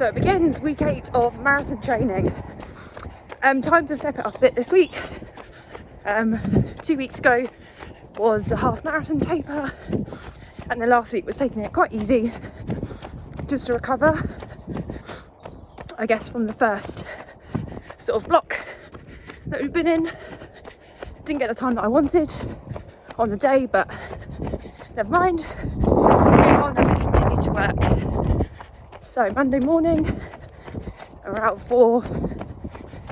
So it begins week 8 of marathon training. Time to step it up a bit this week. 2 weeks ago was the half marathon taper, and then last week was taking it quite easy just to recover, I guess, from the first sort of block that we've been in. Didn't get the time that I wanted on the day, but never mind. We move on and we continue to work. So Monday morning, we're out for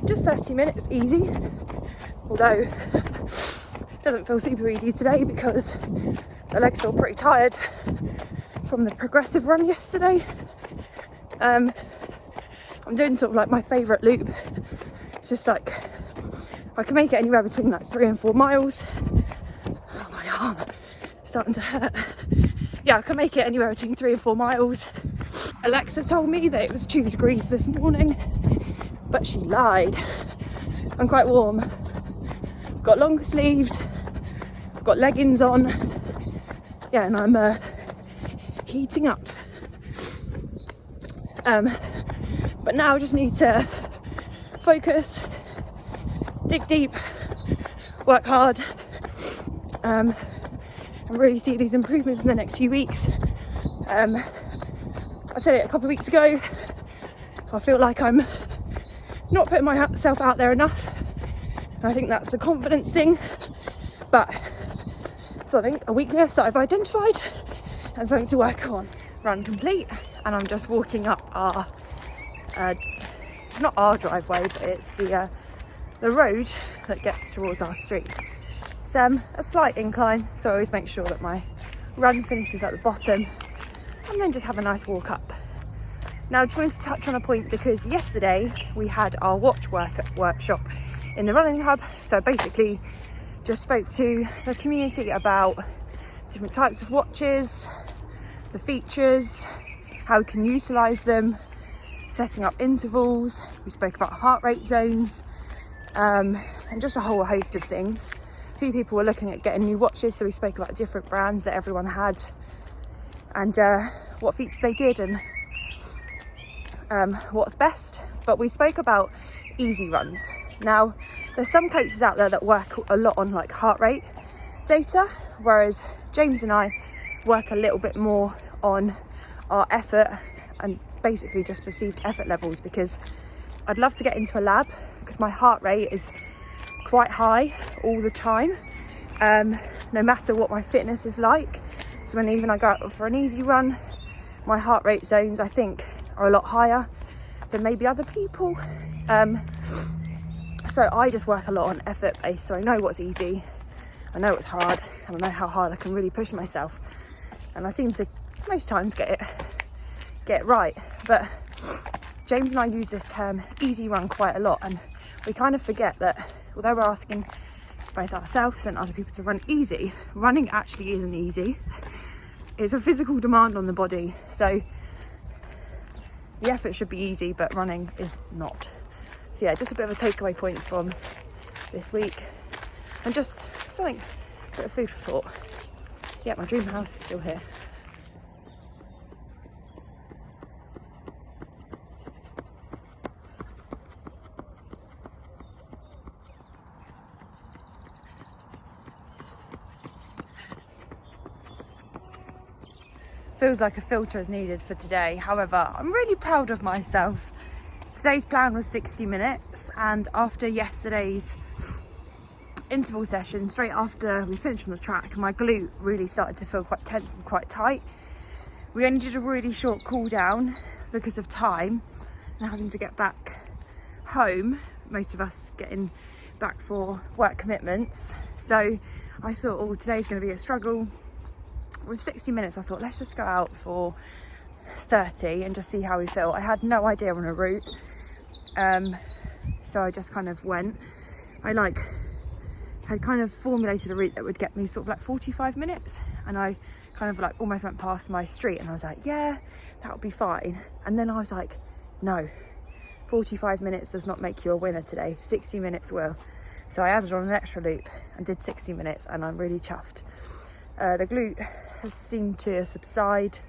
just 30 minutes, easy. Although it doesn't feel super easy today because the legs feel pretty tired from the progressive run yesterday. I'm doing sort of like my favourite loop. It's just like, I can make it anywhere between like 3 and 4 miles. Oh, my arm is starting to hurt. Yeah, I can make it anywhere between 3 and 4 miles. Alexa told me that it was 2 degrees this morning, but she lied. I'm quite warm. Got longer sleeved, got leggings on. Yeah, and I'm heating up. But now I just need to focus, dig deep, work hard, and really see these improvements in the next few weeks. I said it a couple of weeks ago, I feel like I'm not putting myself out there enough, and I think that's a confidence thing, but something, a weakness that I've identified and something to work on. Run complete, and I'm just walking up our, it's not our driveway, but it's the road that gets towards our street. It's a slight incline, so I always make sure that my run finishes at the bottom, and then just have a nice walk up. Now, I just wanted to touch on a point because yesterday we had our watch workshop in the running hub. So basically just spoke to the community about different types of watches, the features, how we can utilise them, setting up intervals. We spoke about heart rate zones, and just a whole host of things. A few people were looking at getting new watches, so we spoke about different brands that everyone had and what features they did and what's best. But we spoke about easy runs. Now, there's some coaches out there that work a lot on like heart rate data, whereas James and I work a little bit more on our effort and basically just perceived effort levels, because I'd love to get into a lab because my heart rate is quite high all the time, no matter what my fitness is like. So when even I go out for an easy run, my heart rate zones, I think, are a lot higher than maybe other people. So I just work a lot on effort base, so I know what's easy, I know what's hard, and I know how hard I can really push myself. And I seem to most times get it right. But James and I use this term easy run quite a lot, and we kind of forget that although we're asking both ourselves and other people to run easy, running actually isn't easy. It's a physical demand on the body. So the effort should be easy, but running is not. So yeah, just a bit of a takeaway point from this week, and just something, a bit of food for thought. Yeah, my dream house is still here. Feels like a filter is needed for today. However, I'm really proud of myself. Today's plan was 60 minutes, and after yesterday's interval session, straight after we finished on the track, my glute really started to feel quite tense and quite tight. We only did a really short cool down because of time and having to get back home, most of us getting back for work commitments. So I thought, oh, today's going to be a struggle. With 60 minutes, I thought, let's just go out for 30 and just see how we feel. I had no idea on a route, so I just kind of went. I had kind of formulated a route that would get me sort of like 45 minutes, and I kind of like almost went past my street, and I was like, yeah, that would be fine. And then I was like, no, 45 minutes does not make you a winner today. 60 minutes will. So I added on an extra loop and did 60 minutes, and I'm really chuffed. The glute has seemed to subside.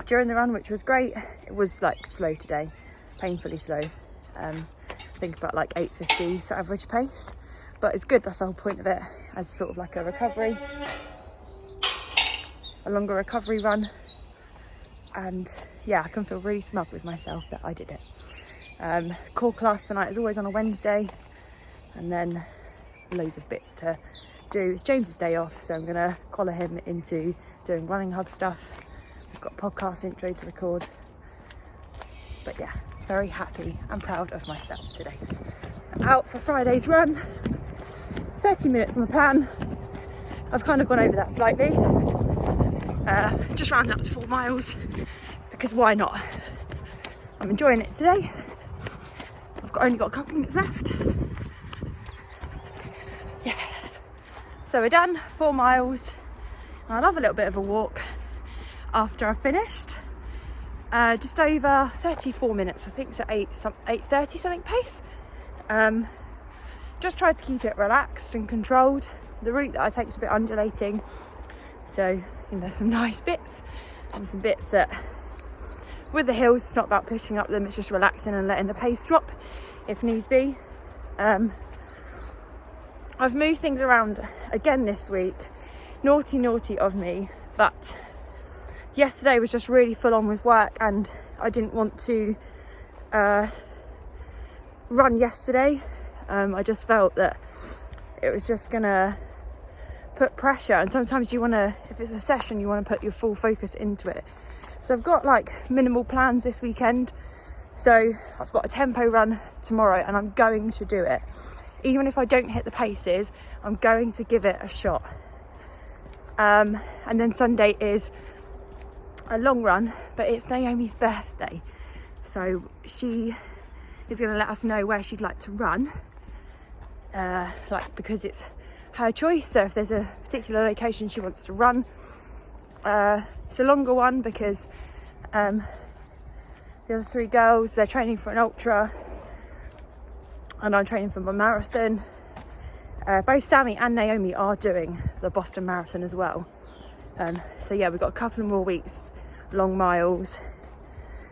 during the run, which was great. It was like slow today, painfully slow. I think about like 8:50's average pace, but it's good. That's the whole point of it, as sort of like a recovery, a longer recovery run. And yeah, I can feel really smug with myself that I did it. Core class tonight is always on a Wednesday, and then loads of bits to do. It's James's day off, so I'm gonna collar him into doing Running Hub stuff. I've got a podcast intro to record, but yeah, very happy and proud of myself today. Out for Friday's run, 30 minutes on the plan. I've kind of gone over that slightly. Just rounded up to 4 miles because why not? I'm enjoying it today. I've only got a couple minutes left. Yeah, so we're done, 4 miles. I'll have a little bit of a walk after I've finished. Just over 34 minutes, I think, so 8:30 something pace. Just tried to keep it relaxed and controlled. The route that I take is a bit undulating, so there's some nice bits and some bits that with the hills it's not about pushing up them, it's just relaxing and letting the pace drop if needs be. I've moved things around again this week. Naughty of me, but yesterday was just really full on with work and I didn't want to run yesterday. I just felt that it was just gonna put pressure, and sometimes you want to, if it's a session, you want to put your full focus into it. So I've got like minimal plans this weekend, so I've got a tempo run tomorrow and I'm going to do it. Even if I don't hit the paces, I'm going to give it a shot. And then Sunday is a long run, but it's Naomi's birthday, so she is going to let us know where she'd like to run, because it's her choice. So if there's a particular location she wants to run, it's a longer one because the other 3 girls, they're training for an ultra and I'm training for my marathon. Both Sammy and Naomi are doing the Boston Marathon as well. So yeah, we've got a couple more weeks, long miles,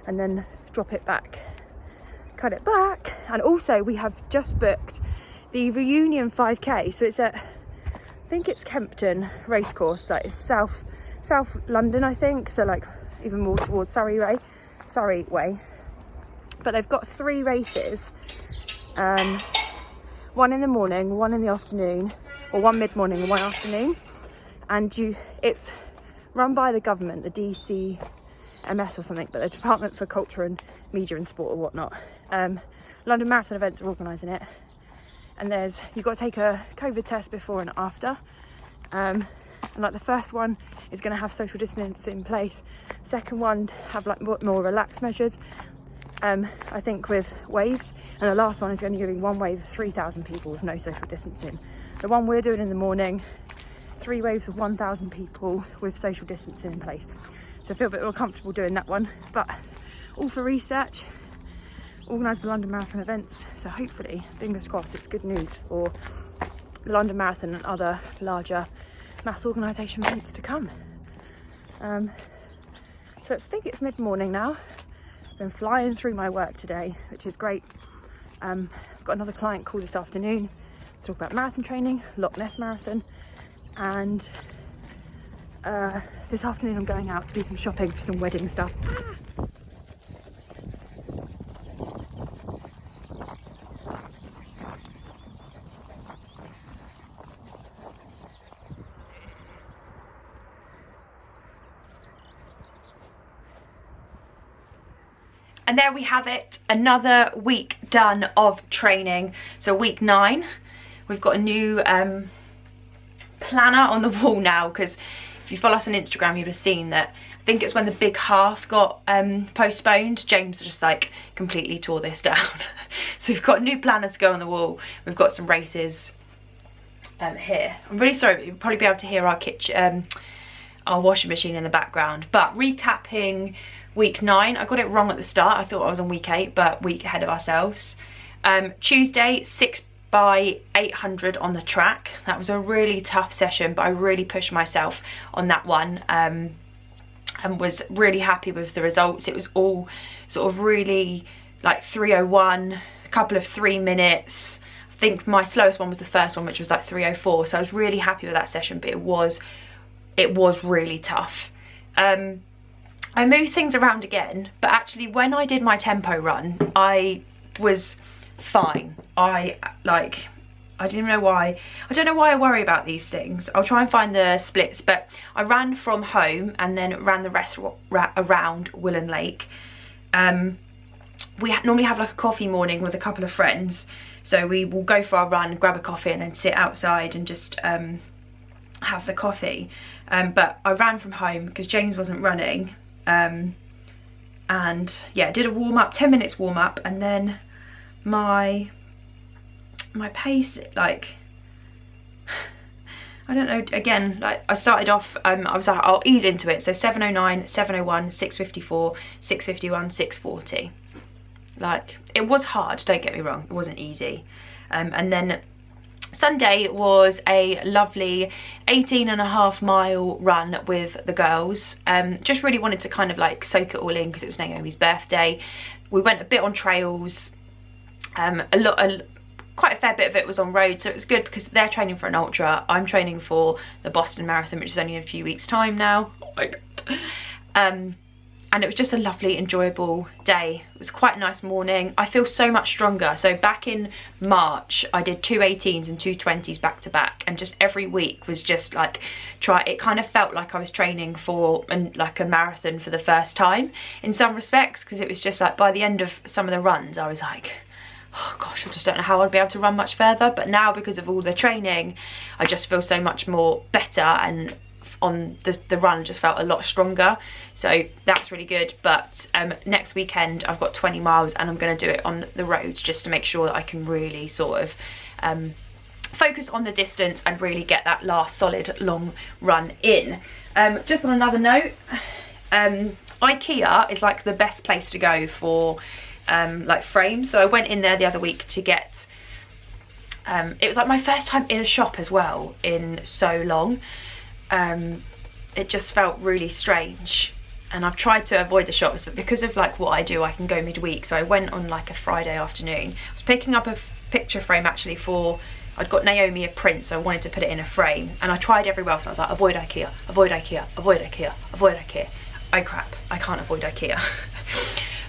and then drop it back, cut it back. And also we have just booked the reunion 5k, so it's at, I think it's Kempton Racecourse, like it's South London, I think, so like even more towards Surrey way. But they've got 3 races, one in the morning, one in the afternoon, or one mid-morning and one afternoon. And it's run by the government, the DCMS or something, but the Department for Culture and Media and Sport or whatnot. London Marathon Events are organising it, and you've got to take a COVID test before and after. And like the first one is going to have social distancing in place. Second one have like more relaxed measures, I think, with waves. And the last one is going to be one wave of 3,000 people with no social distancing. The one we're doing in the morning, 3 waves of 1,000 people with social distancing in place. So I feel a bit more comfortable doing that one, but all for research, organised by London Marathon Events. So hopefully, fingers crossed, it's good news for the London Marathon and other larger mass organisation events to come. So I think it's mid-morning now. I've been flying through my work today, which is great. I've got another client call this afternoon to talk about marathon training, Loch Ness Marathon, and this afternoon I'm going out to do some shopping for some wedding stuff. And there we have it, another week done of training. So week 9, we've got a new planner on the wall now, because if you follow us on Instagram, you've have seen that, I think it's when the big half got postponed, James just like completely tore this down. So we've got a new planner to go on the wall. We've got some races here. I'm really sorry, but you'll probably be able to hear our kitchen, our washing machine in the background. But recapping week 9, I got it wrong at the start. I thought I was on week 8, but week ahead of ourselves. Tuesday, 6 by 800 on the track. That was a really tough session, but I really pushed myself on that one. and was really happy with the results. It was all sort of really like 3:01, a couple of 3 minutes. I think my slowest one was the first one, which was like 3:04, so I was really happy with that session, but it was really tough. I moved things around again, but actually when I did my tempo run, I was fine. I didn't know why. I don't know why I worry about these things. I'll try and find the splits, but I ran from home and then ran the rest around Willen Lake. We normally have like a coffee morning with a couple of friends, so we will go for our run, grab a coffee, and then sit outside and just have the coffee. But I ran from home because James wasn't running, and yeah, did a warm-up, 10 minutes warm-up, and then my pace, like, I don't know, again, like I started off, I was like, I'll ease into it, so 7:09, 7:01, 6:54, 6:51, 6:40. Like, it was hard, don't get me wrong, it wasn't easy. And then Sunday was a lovely 18.5 mile run with the girls. Just really wanted to kind of like soak it all in because it was Naomi's birthday. We went a bit on trails, quite a fair bit of it was on road, so it was good because they're training for an ultra, I'm training for the Boston Marathon, which is only in a few weeks time now. Oh my god. And it was just a lovely, enjoyable day. It was quite a nice morning. I feel so much stronger. So back in March, I did 2 18s and 2 20s back to back, and just every week was just like, it kind of felt like I was training for like a marathon for the first time in some respects, because it was just like by the end of some of the runs, I was like, oh gosh, I just don't know how I'd be able to run much further. But now, because of all the training, I just feel so much more better, and on the run just felt a lot stronger, so that's really good. But next weekend I've got 20 miles and I'm going to do it on the roads, just to make sure that I can really sort of focus on the distance and really get that last solid long run in. Just on another note, IKEA is like the best place to go for like frames. So I went in there the other week to get it was like my first time in a shop as well in so long. It just felt really strange, and I've tried to avoid the shops, but because of like what I do, I can go midweek. So I went on like a Friday afternoon. I was picking up a picture frame actually for, I'd got Naomi a print, so I wanted to put it in a frame, and I tried everywhere else and I was like, avoid IKEA, avoid IKEA, avoid IKEA, avoid IKEA. Oh crap, I can't avoid IKEA.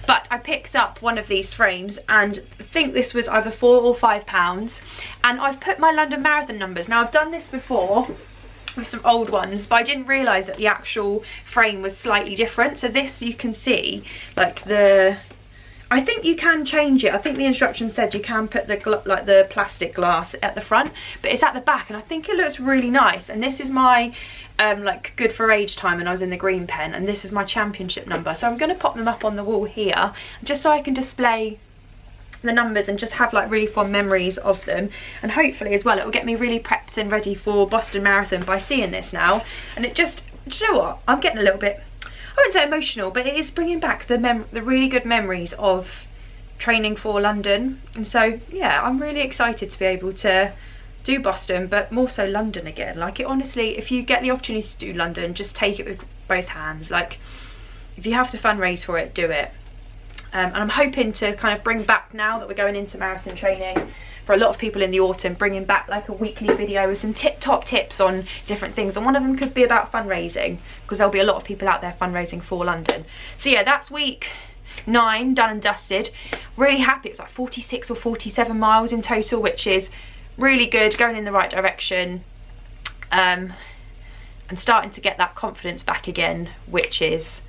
But I picked up one of these frames, and I think this was either £4 or £5, and I've put my London Marathon numbers. Now I've done this before with some old ones, but I didn't realise that the actual frame was slightly different. So this, you can see like I think you can change it. I think the instructions said you can put the plastic glass at the front, but it's at the back, and I think it looks really nice. And this is my like good for age time when I was in the green pen, and this is my championship number. So I'm going to pop them up on the wall here, just so I can display the numbers and just have like really fond memories of them. And hopefully as well, it will get me really prepped and ready for Boston Marathon by seeing this now. And it just, do you know what, I'm getting a little bit, I wouldn't say emotional, but it is bringing back the really good memories of training for London. And so yeah, I'm really excited to be able to do Boston, but more so London again. Like, it honestly, if you get the opportunity to do London, just take it with both hands. Like, if you have to fundraise for it, do it. And I'm hoping to kind of bring back, now that we're going into marathon training for a lot of people in the autumn, bringing back like a weekly video with some top tips on different things. And one of them could be about fundraising, because there'll be a lot of people out there fundraising for London. So yeah, that's week 9 done and dusted. Really happy. It was like 46 or 47 miles in total, which is really good, going in the right direction. And starting to get that confidence back again, which is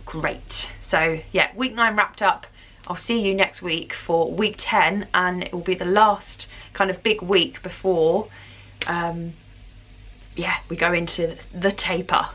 great. So yeah, week 9 wrapped up. I'll see you next week for week 10, and it will be the last kind of big week before yeah, we go into the taper.